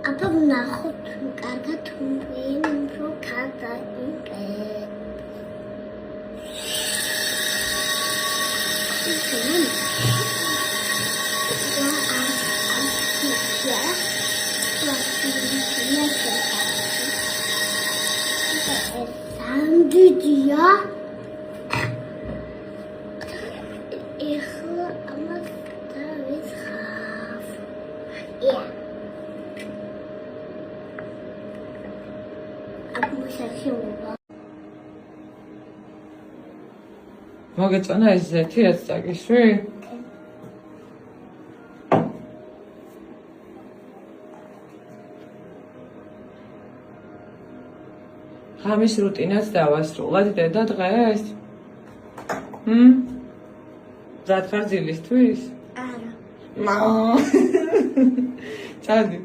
აბა ვნახოთ კარგად ვინ უფრო გადაიგებს. Sandwichia. Ეხლა ამას დავიწყავ. აღმოსახულობა. მოგეწონა ეს ზეთი რაც წაგიშვი? ღამის რუტინაც დავასრულად დედა დღეს? რა ხარ ძილისთვის? არა. წადი.